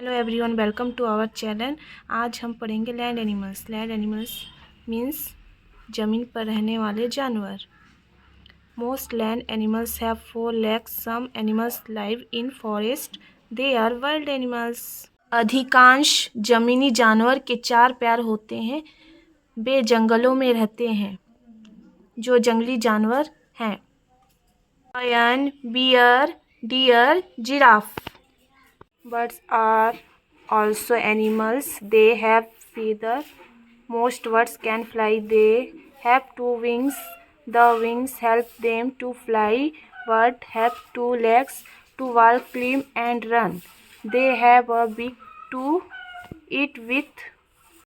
Hello everyone, welcome to our channel. आज हम पढ़ेंगे land animals. Land animals means ज़मीन पर रहने वाले जानवर। Most land animals have 4 legs. Some animals live in forest. They are wild animals. अधिकांश जमीनी जानवर के 4 पैर होते हैं। वे जंगलों में रहते हैं। जो जंगली जानवर हैं: lion, bear, deer, giraffe. Birds are also animals. They have feathers. Most birds can fly. They have 2 wings. The wings help them to fly. Birds have 2 legs to walk, climb, and run. They have a beak to eat with.